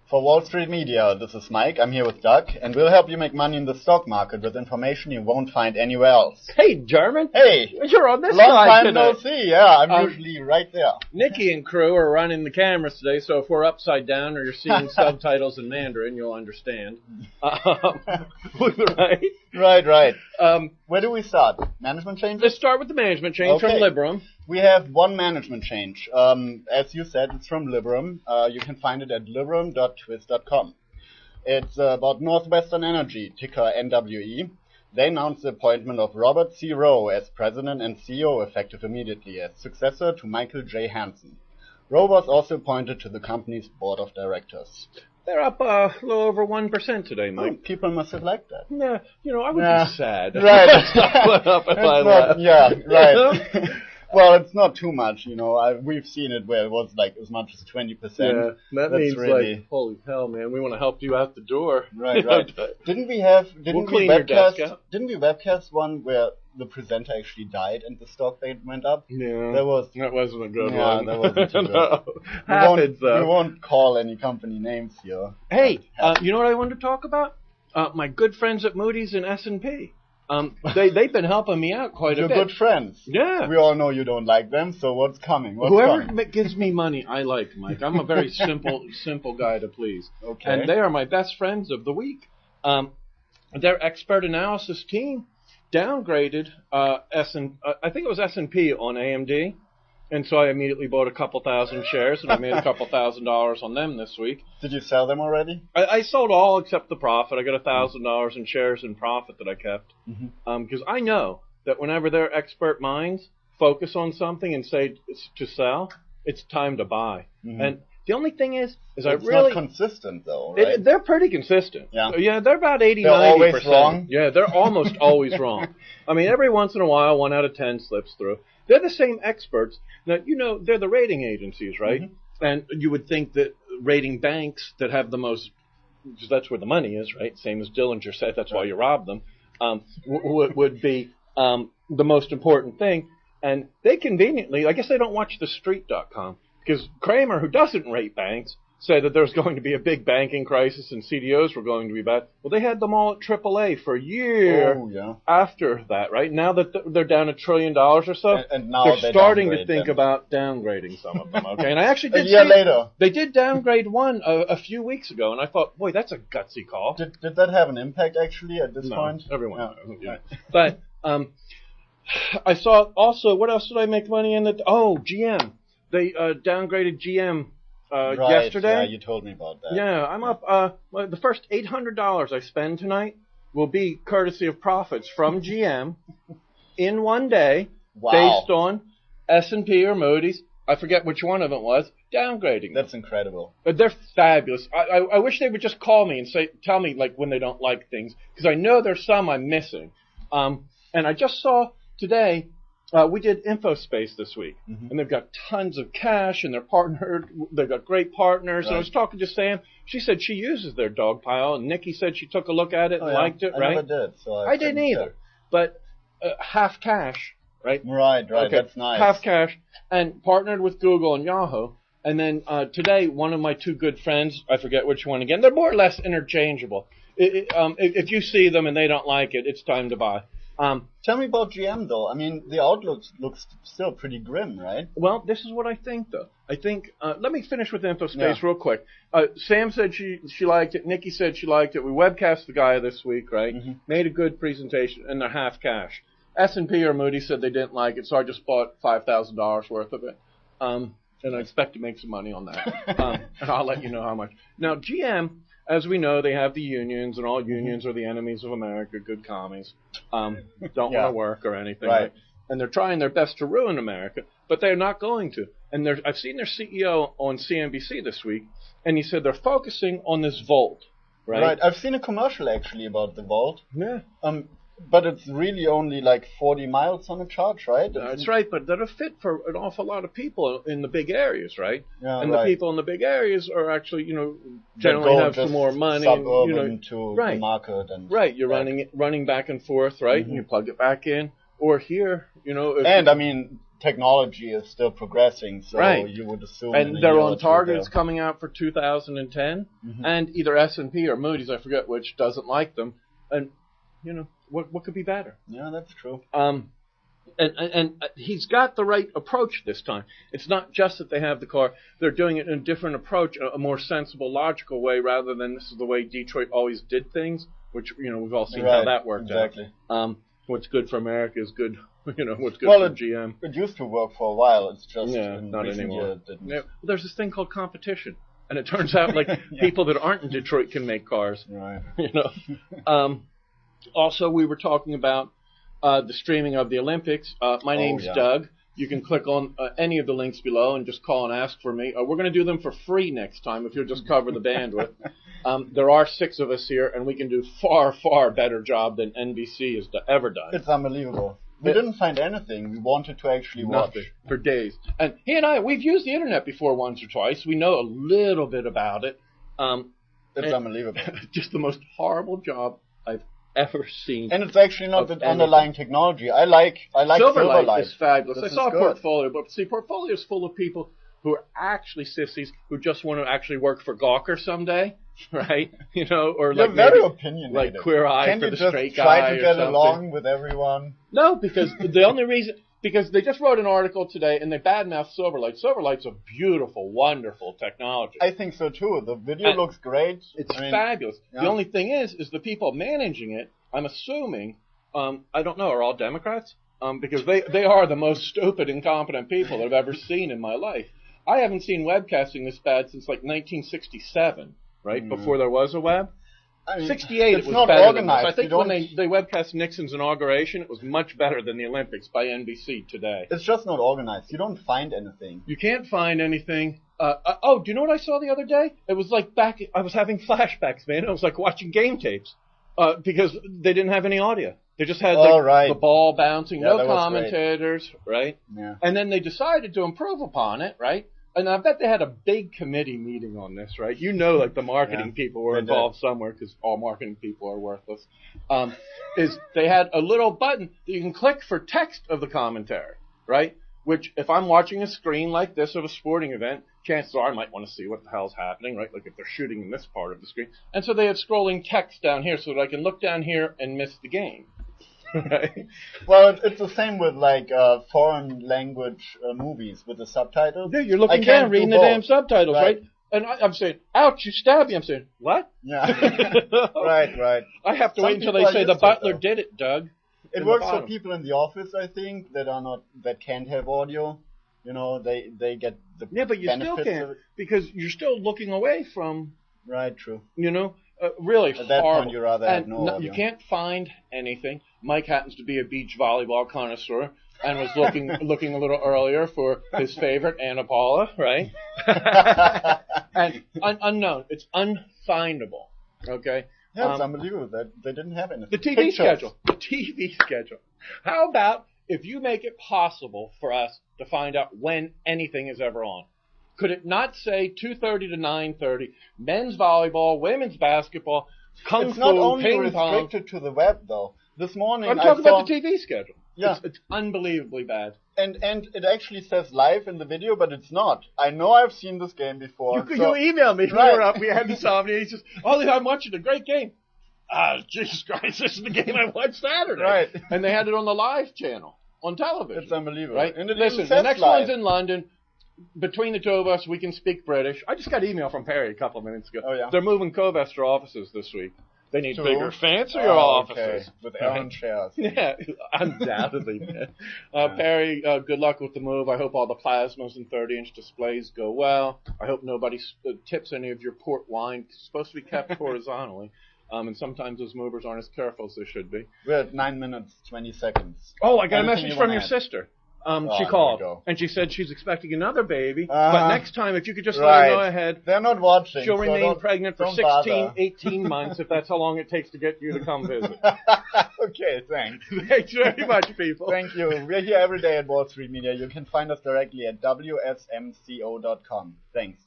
For Wall Street Media, this is Mike. I'm here with Doug, and we'll help you make money in the stock market with information you won't find anywhere else. Hey, German. Hey. You're on this Long side time today. no see. Yeah, I'm usually right there. Nikki and crew are running the cameras today, so if we're upside down or you're seeing subtitles in Mandarin, you'll understand. Right. Where do we start? Management changes? Let's start with the management change from Liberum. We have one management change. As you said, it's from Liberum. You can find it at liberum.twist.com. It's about Northwestern Energy, ticker NWE. They announced the appointment of Robert C. Rowe as president and CEO effective immediately as successor to Michael J. Hansen. Rowe was also appointed to the company's board of directors. They're up a little over 1% today, Mike. Oh, people must have liked that. Yeah, I would be sad. Right. Right. Well, it's not too much, we've seen it where it was like as much as 20%. Yeah, That's means really... like, holy hell, man, we want to help you out the door. Right. Didn't we clean your desk out. Didn't we webcast one where the presenter actually died and the stock went up? Yeah. That wasn't a good one. Yeah, that wasn't too good. Happens, we won't call any company names here. Hey, you know what I wanted to talk about? My good friends at Moody's and S&P. They've been helping me out quite a bit. You're good friends. Yeah. We all know you don't like them, so what's coming? Whoever gives me money, I like, Mike. I'm a very simple guy to please. Okay. And they are my best friends of the week. Their expert analysis team downgraded I think it was S&P on AMD. And so I immediately bought a couple thousand shares, and I made a couple $1,000s on them this week. Did you sell them already? I sold all except the profit. I got $1,000 in shares in profit that I kept. Because I know that whenever their expert minds focus on something and say it's to sell, it's time to buy. And the only thing is it's not consistent, though, right? They're pretty consistent. Yeah, they're about 80-90%. They're always wrong? Yeah, they're almost always wrong. I mean, every once in a while, 1 out of 10 slips through. They're the same experts. Now, they're the rating agencies, right? And you would think that rating banks that have the most, because that's where the money is, right? Same as Dillinger said, that's why you rob them, would be the most important thing. And they conveniently, I guess they don't watch TheStreet.com, because Kramer, who doesn't rate banks, said that there's going to be a big banking crisis and CDOs were going to be bad. Well, they had them all at AAA for a year after that, right? Now that they're down $1 trillion or so, and now they're starting to think about downgrading some of them, okay? And I actually did a year later. They did downgrade one a few weeks ago, and I thought, boy, that's a gutsy call. Did that have an impact, actually, at this point? Everyone knows. Yeah. But I saw also, what else did I make money in? GM. They downgraded GM yesterday. Yeah, you told me about that. Yeah, I'm up. The first $800 I spend tonight will be courtesy of profits from GM in one day, based on S&P or Moody's. I forget which one of it was, downgrading. That's incredible. But they're fabulous. I wish they would just call me and tell me like when they don't like things, because I know there's some I'm missing. And I just saw today. We did InfoSpace this week, and they've got tons of cash, and they're partnered. They've got great partners. Right. And I was talking to Sam. She said she uses their dog pile, and Nikki said she took a look at it and liked it, right? I never did. So I didn't either. But half cash, right? Right. Okay. That's nice. Half cash, and partnered with Google and Yahoo. And then today, one of my two good friends, I forget which one again, they're more or less interchangeable. If you see them and they don't like it, it's time to buy. Tell me about GM, though. I mean, the outlook looks still pretty grim, right? Well, this is what I think, though. I think, let me finish with InfoSpace real quick. Sam said she liked it. Nikki said she liked it. We webcast the guy this week, right? Made a good presentation, and they're half cash. S&P or Moody's said they didn't like it, so I just bought $5,000 worth of it. And I expect to make some money on that. And I'll let you know how much. Now, GM, as we know, they have the unions, and all unions are the enemies of America, good commies. Don't want to work or anything. Right. And they're trying their best to ruin America, but they're not going to. And I've seen their CEO on CNBC this week, and he said they're focusing on this Volt, right? Right. I've seen a commercial, actually, about the Volt. Yeah. But it's really only like 40 miles on a charge, right? That's right, but that'll fit for an awful lot of people in the big areas, right? Yeah, and the people in the big areas are actually, generally have some more money. And, to the market. And you're running back and forth, right? And you plug it back in. Or here, I mean, technology is still progressing, so right. you would assume. And their own targets coming out for 2010, and either S&P or Moody's, I forget which, doesn't like them. And what could be better? Yeah, that's true. And he's got the right approach this time. It's not just that they have the car; they're doing it in a different approach, a more sensible, logical way, rather than this is the way Detroit always did things. Which we've all seen how that worked out. What's good for America is good. What's good for GM. It used to work for a while. It's just not anymore. It didn't. Yeah, there's this thing called competition, and it turns out like people that aren't in Detroit can make cars. Right. Also, we were talking about the streaming of the Olympics. My name's Doug. You can click on any of the links below and just call and ask for me. We're going to do them for free next time if you'll just cover the bandwidth. There are 6 of us here, and we can do far, far better job than NBC has ever done. It's unbelievable. We didn't find anything. We wanted to actually watch. Nothing for days. And he and I, we've used the internet before once or twice. We know a little bit about it. It's unbelievable. Just the most horrible job I've ever seen. And it's actually not the underlying technology. I like Silverlight. Is fabulous. I saw Portfolio, but see, Portfolio is full of people who are actually sissies who just want to actually work for Gawker someday, right? Or you're very opinionated. Like Queer Eye Can't for the you straight just guy. Try to get along with everyone. No, because the only reason. Because they just wrote an article today and they badmouth Silverlight. Silverlight's a beautiful, wonderful technology. I think so too. The video looks great. It's fabulous. Yeah. The only thing is the people managing it, I'm assuming, I don't know, are all Democrats? Because they are the most stupid, incompetent people that I've ever seen in my life. I haven't seen webcasting this bad since like 1967, right? Before there was a web. 68, it was better than this. I think when they webcast Nixon's inauguration, it was much better than the Olympics by NBC today. It's just not organized. You don't find anything. You can't find anything. Do you know what I saw the other day? It was like I was having flashbacks, man. It was like watching game tapes because they didn't have any audio. They just had the ball bouncing, no commentators, right? Yeah. And then they decided to improve upon it, right? And I bet they had a big committee meeting on this, right? Like the marketing people were involved somewhere because all marketing people are worthless. Is they had a little button that you can click for text of the commentary, right? Which, if I'm watching a screen like this of a sporting event, chances are I might want to see what the hell's happening, right? Like if they're shooting in this part of the screen. And so they have scrolling text down here so that I can look down here and miss the game. Right. Well, it's the same with like foreign language movies with the subtitles. Yeah, you're looking down, reading the damn subtitles, right? And I'm saying, ouch, you stab me. I'm saying, what? Yeah. Right. I have to wait until they say the butler did it, Doug. It works for people in the office, I think, that can't have audio. They get the yeah, but you still can't because you're still looking away from. Right. True. Really at that horrible. Point, you rather have no audio. You can't find anything. Mike happens to be a beach volleyball connoisseur and was looking a little earlier for his favorite Anna Paula, right? And unknown. It's unfindable. Okay. Yeah, it's unbelievable that they didn't have anything. The TV schedule. The TV schedule. How about if you make it possible for us to find out when anything is ever on? Could it not say 2:30 to 9:30, men's volleyball, women's basketball, kung fu, It's not only ping pong. restricted to the web, though. This morning I'm talking about the TV schedule. Yeah. It's unbelievably bad. And it actually says live in the video, but it's not. I know I've seen this game before. You emailed me. Right. We had this on, and he says, Ollie, I'm watching a great game. Jesus Christ, this is the game I watched Saturday. Right. And they had it on the live channel, on television. It's unbelievable. Right? And listen, the next one's in London. Between the two of us, we can speak British. I just got an email from Perry a couple of minutes ago. Oh, yeah. They're moving Covester offices this week. They need bigger, fancier offices. Okay. With Aaron chairs. Yeah, undoubtedly, man. Perry, good luck with the move. I hope all the plasmas and 30-inch displays go well. I hope nobody tips any of your port wine. It's supposed to be kept horizontally. And sometimes those movers aren't as careful as they should be. We're at 9 minutes, 20 seconds. Oh, I got a message from your sister. She called, and she said she's expecting another baby, but next time, if you could just let her know ahead. They're not watching. She'll remain pregnant for 18 months, if that's how long it takes to get you to come visit. Okay, thanks. Thanks very much, people. Thank you. We're here every day at Wall Street Media. You can find us directly at wsmco.com. Thanks.